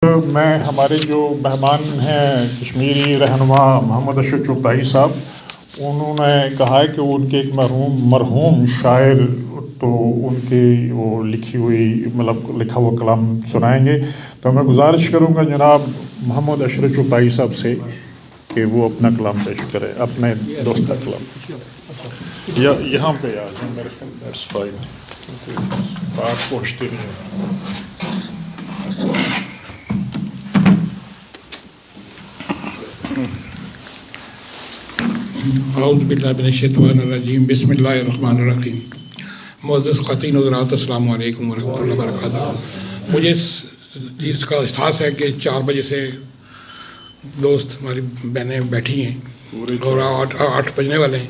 मैं हमारे जो मेहमान हैं कश्मीरी रहनुमा मोहम्मद अशरफ चुगताई साहब, उन्होंने कहा है कि उनके एक मरहूम शायर तो उनकी वो लिखी हुई मतलब लिखा हुआ कलाम सुनाएंगे। तो मैं गुजारिश करूंगा जनाब मोहम्मद अशरफ चुगताई साहब से कि वो अपना कलाम पेश करें, अपने दोस्त का कलाम। या यहाँ पे आ जाए, मेरे ख्याल दैट्स फाइन, बात पहुँचती नहीं है। औज़ुबिल्लाहिमिनश्शैतानिर्रजीम बिस्मिल्लाहिर्रहमानिर्रहीम। मुअज़्ज़ज़ ख़वातीन व हज़रात, अस्सलामु अलैकुम व रहमतुल्लाहि व बरकातुहू। मुझे इस चीज़ का एहसास है कि 4 बजे से दोस्त हमारी बहनें बैठी हैं और 8 बजने वाले हैं,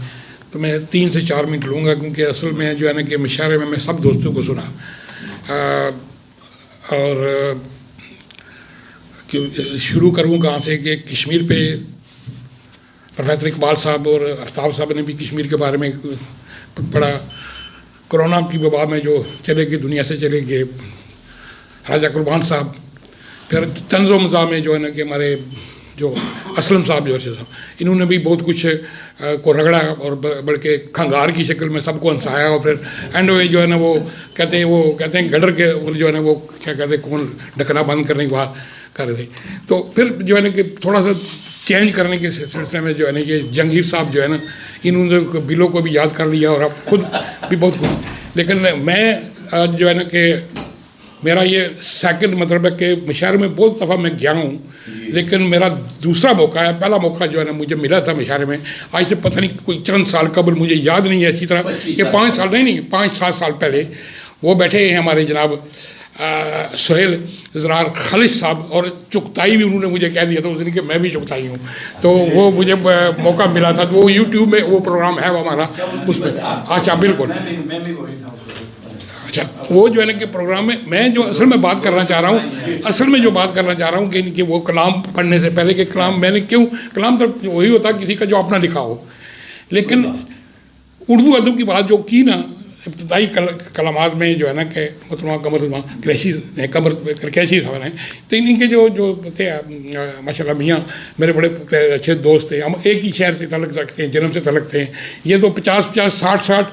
तो मैं 3 से 4 मिनट लूँगा, क्योंकि असल में जो है ना कि मुशायरे में मैं सब दोस्तों को सुना और शुरू करूँ कहाँ से कि कश्मीर पे प्रोफेसर इकबाल साहब और आफ्ताब साहब ने भी कश्मीर के बारे में पढ़ा। कोरोना की वबा में जो चले गए, दुनिया से चले गए राजा कुर्बान साहब, फिर तंज़ो मज़ा में जो है ना कि हमारे जो असलम साहब जो साहब, इन्होंने भी बहुत कुछ को रगड़ा और बल्कि खंगार की शक्ल में सबको हंसाया, और फिर एंड में जो है ना वो कहते हैं गडर के जो है ना वो क्या कहते हैं कौन ढकना बंद करने की बात कर रहे थे। तो फिर जो है ना कि थोड़ा सा चेंज करने के सिलसिले में जो है ना ये जंगीर साहब जो है ना, इन्होंने बिलों को भी याद कर लिया और अब खुद भी बहुत कुछ। लेकिन मैं आज जो है ना कि मेरा ये सेकंड मतलब है कि मुशायरे में बहुत दफ़ा मैं गया हूँ, लेकिन मेरा दूसरा मौका है। पहला मौका जो है ना मुझे मिला था मुशायरे में आज से पता नहीं कोई चंद साल कबल, मुझे याद नहीं है अच्छी तरह, कि 5 साल नहीं 5-7 साल पहले वो बैठे हैं हमारे जनाब सुहेल ज़रार खालिद साहब, और चुगताई भी उन्होंने मुझे कह दिया था उस दिन कि मैं भी चुगताई हूँ। तो वो मुझे मौका मिला था, तो वो यूट्यूब में वो प्रोग्राम है वो हमारा, उसमें। अच्छा बिल्कुल, अच्छा वो जो है ना कि प्रोग्राम में मैं जो असल में बात करना चाह रहा हूँ, कि इनके वो कलाम पढ़ने से पहले कि कलाम मैंने क्यों, कलाम तो वही होता किसी का जो अपना लिखा हो, लेकिन उर्दू अदब की बात जो की ना इब्तदाई कलामात में जो है ना कि कमर क्रैशी साहब हैं, तो इनके जो थे माशाल्लाह मियाँ मेरे बड़े अच्छे दोस्त थे, हम एक ही शहर से तलक रखते हैं, जन्म से तलक थे। ये तो 50-50 60-60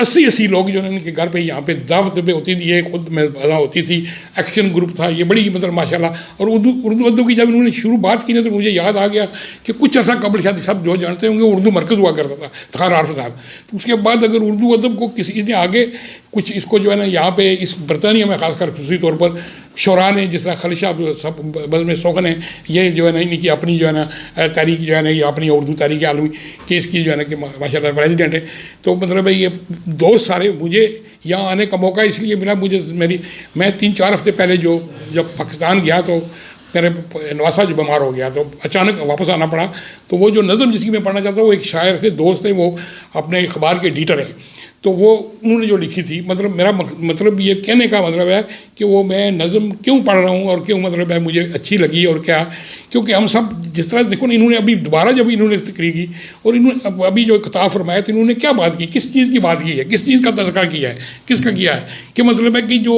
80 लोग जो है इनके घर पे यहाँ पे दावत पे होती थी, ये खुद में अदा होती थी, एक्शन ग्रुप था ये, बड़ी मतलब माशाल्लाह। और उर्दू अदब की जब इन्होंने शुरू बात की ना, तो मुझे याद आ गया कि कुछ अर्सा कबल शायद सब जो जानते होंगे उर्दू मरकज़ हुआ करता था ख़ार आरफ साहब। तो उसके बाद अगर उर्दू अदब को किसी ने आगे कुछ इसको जो है ना यहाँ पे इस बरतानिया में ख़ासकर खुसूसी तौर पर शोरा ने, जिस तरह खालिद साहब सब बज़्म सोखन है, ये जो है ना इनकी अपनी जो है ना तारीख जो है ना ये अपनी उर्दू तारीख आलमी केस की जो है ना कि माशाल्लाह प्रेसिडेंट है। तो मतलब ये दोस्त सारे मुझे यहाँ आने का मौका इसलिए मिला, मैं 3-4 हफ्ते पहले जब पाकिस्तान गया तो मेरे नवासा जो बीमार हो गया, तो अचानक वापस आना पड़ा। तो वो जो नज़म जिसकी मैं पढ़ना चाहता हूँ, वो एक शायर थे, दोस्त हैं, वो अपने अखबार के एडिटर हैं। तो वो उन्होंने जो लिखी थी, मतलब मेरा मतलब ये कहने का मतलब है कि वो मैं नज़म क्यों पढ़ रहा हूँ और क्यों मतलब है मुझे अच्छी लगी, और क्या, क्योंकि हम सब जिस तरह देखो ना, इन्होंने अभी दोबारा जब इन्होंने तकरीर की और इन्होंने अभी जो खिताब फरमाया, तो इन्होंने क्या बात की, किस चीज़ की बात की है, किस चीज़ का तज़किरा किया है, किसका किया है, कि मतलब है कि जो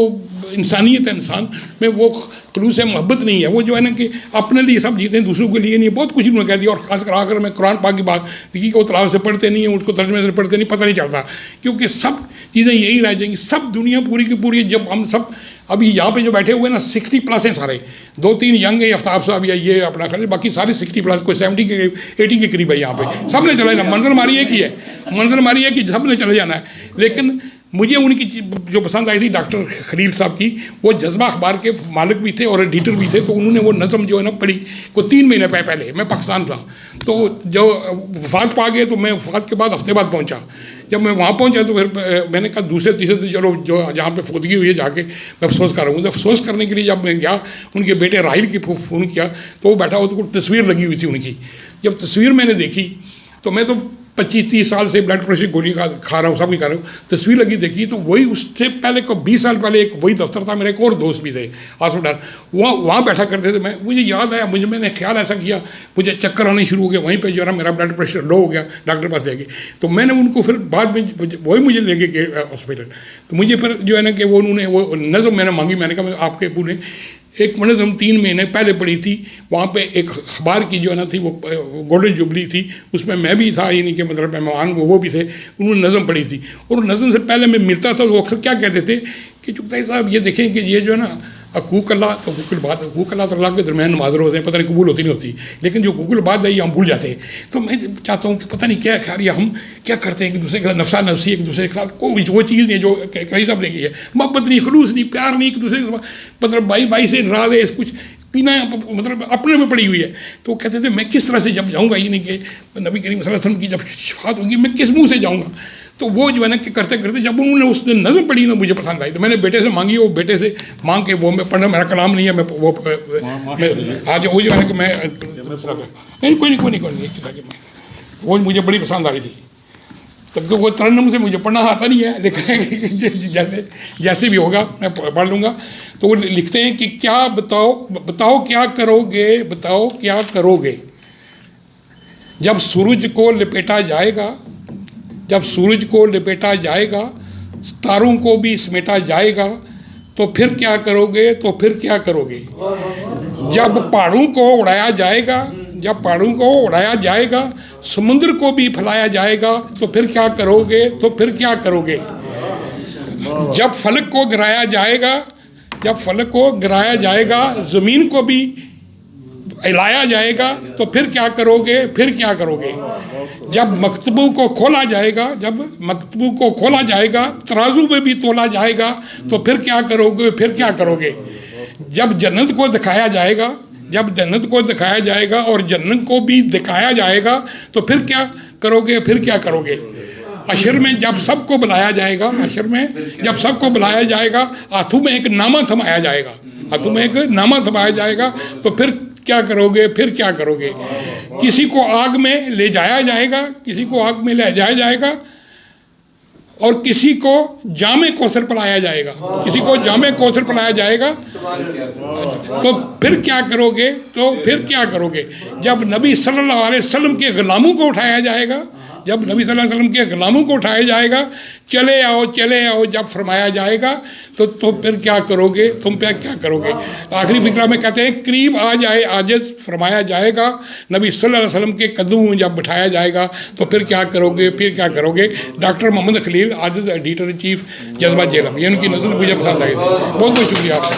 इंसानियत है, इंसान में वो खलूस है, मोहब्बत नहीं है, वो जो है ना कि अपने लिए सब जीते हैं, दूसरों के लिए नहीं। बहुत कुछ उन्होंने कह दिया। और खासकर आकर मैं कुरान पाक की बात देखी कि वो तलाव से पढ़ते नहीं है, उसको तर्जमे से पढ़ते नहीं, पता नहीं चलता, क्योंकि सब चीज़ें यही रह जाएंगी। सब दुनिया पूरी की पूरी, जब हम सब अभी यहाँ पे जो बैठे हुए ना 60+ हैं सारे, 2-3 यंग है, आफ्ताब साहब या ये अपना खरीद, बाकी सारे 60+, कोई 70 के 80 के करीब है यहाँ पे। सब ने चले जाना, मंजर मारी एक ही है, मंजर मारी है कि सब ने चले जाना है। लेकिन मुझे उनकी जो पसंद आई थी डॉक्टर खलील साहब की, वो जज्बा अखबार के मालिक भी थे और एडिटर भी थे। तो उन्होंने वो नज़म जो है ना पढ़ी को 3 महीने पहले मैं पाकिस्तान था, तो जो वफात पा गए, तो मैं वफात के बाद हफ्ते बाद पहुंचा। जब मैं वहाँ पहुंचा तो फिर मैंने कहा दूसरे-तीसरे दिन चलो जो जहाँ पे फौतगी हुई है जाके मैं अफसोस कर रहा हूँ। तो अफसोस करने के लिए जब मैं गया, उनके बेटे राहिल की फ़ोन किया, तो वो बैठा हुआ, तो तस्वीर लगी हुई थी उनकी। जब तस्वीर मैंने देखी तो मैं तो 25-30 साल से ब्लड प्रेशर की गोली खा रहा हूँ, सब खा रहा हूँ, तस्वीर लगी देखी। तो वही उससे पहले को 20 साल पहले एक वही दफ्तर था, मेरे एक और दोस्त भी थे हॉस्पिटल, वहाँ बैठा करते थे। मुझे याद आया, मैंने ख्याल ऐसा किया, मुझे चक्कर आने शुरू हो गए, वहीं पे जो है ना मेरा ब्लड प्रेशर लो हो गया, डॉक्टर पास ले गए। तो मैंने उनको फिर बाद में वही मुझे ले गए हॉस्पिटल। तो मुझे फिर जो है ना कि वो उन्होंने वो नज़म मैंने मांगी, मैंने कहा आपके अबू ने एक नज़म 3 महीने पहले पढ़ी थी, वहाँ पे एक अखबार की जो है ना थी वो गोल्डन जुबली थी, उसमें मैं भी था, यानी कि मतलब मेहमान वो भी थे, उन्होंने नज़म पढ़ी थी। और नज़म से पहले मैं मिलता था तो वो अक्सर क्या कहते थे कि चुगताई साहब ये देखें कि ये जो है ना हकूक़ अल्लाह, तो हकूक़ अल्लाह तो अल्लाह के दरमियान नमाज़ होते हैं, पता नहीं कबूल होती नहीं होती, लेकिन जो हकूक़ुल इबाद है ये हम भूल जाते हैं। तो मैं चाहता हूँ कि पता नहीं क्या ख्याल, हम क्या करते हैं कि दूसरे के साथ नफसा नफसी, एक दूसरे के साथ कोई वो चीज़ नहीं जो कई साहब ने की है, मोहब्बत नहीं, खलूस नहीं, प्यार नहीं, एक दूसरे के मतलब भाई भाई से नाराज़ है, कुछ तीना मतलब अपने में पड़ी हुई है। तो कहते थे मैं किस तरह से जब जाऊँगा, ये नहीं कि नबी करीम सल्लल्लाहु अलैहि वसल्लम की जब शफात होगी मैं किस मुँह से जाऊँगा। तो वो जो है ना कि करते करते जब उन्होंने उस दिन नज़म पढ़ी ना मुझे पसंद आई, तो मैंने बेटे से मांगी, वो बेटे से मांग के वो मैं पढ़ना, मेरा कलाम नहीं है, मैं वो आज वो जो है ना कि मैं नहीं कोई नहीं वो मुझे बड़ी पसंद आई थी। तब तो वो तरन्नुम से मुझे पढ़ना आता नहीं है, लेकिन जैसे भी होगा मैं पढ़ लूँगा। तो वो लिखते हैं कि क्या बताओ क्या करोगे, बताओ क्या करोगे जब सूरज को लपेटा जाएगा, जब सूरज को लपेटा जाएगा, तारों को भी समेटा जाएगा, तो फिर क्या करोगे, तो फिर क्या करोगे जब पहाड़ों को उड़ाया जाएगा, जब पहाड़ों को उड़ाया जाएगा, समुद्र को भी फैलाया जाएगा, तो फिर क्या करोगे, तो फिर क्या करोगे जब फलक को गिराया जाएगा, जब फलक को गिराया जाएगा, ज़मीन को भी हिलाया जाएगा, तो फिर क्या करोगे, फिर क्या करोगे जब मकतबों को खोला जाएगा, जब मकतबों को खोला जाएगा, तराजू में भी तोला जाएगा, तो फिर क्या करोगे, फिर क्या करोगे जब जन्नत को दिखाया जाएगा, जब जन्नत को दिखाया जाएगा और जन्नत को भी दिखाया जाएगा, तो फिर क्या करोगे, फिर क्या करोगे अशर में जब सबको बुलाया जाएगा, अशर में जब सबको बुलाया जाएगा, हाथों में एक नामा थमाया जाएगा, हाथों में एक नामा थमाया जाएगा, तो फिर क्या करोगे, फिर क्या करोगे किसी को आग में ले जाया जाएगा, किसी को आग में ले जाया जाएगा और किसी को जामे कौसर पिलाया जाएगा, किसी को जामे कौसर पिलाया जाएगा, तो फिर क्या करोगे, तो फिर क्या करोगे जब नबी सल्लल्लाहु अलैहि वसल्लम के गुलामों को उठाया जाएगा, जब नबी सल्लल्लाहु अलैहि वसल्लम के गुलामों को उठाया जाएगा, चले आओ जब फरमाया जाएगा, तो फिर क्या करोगे, तुम पे क्या करोगे। आखिरी फिक्रा में कहते हैं करीब आ जाए आजिज़ फरमाया जाएगा, नबी सल्लल्लाहु अलैहि वसल्लम के कदमों में जब बिठाया जाएगा, तो फिर क्या करोगे, फिर क्या करोगे। Doctor Mohammad Khalil, Aajiz editor in chief Jazba Jhelum, ये उनकी नज़र मुझे पसंद आई थी। बहुत बहुत शुक्रिया आपका।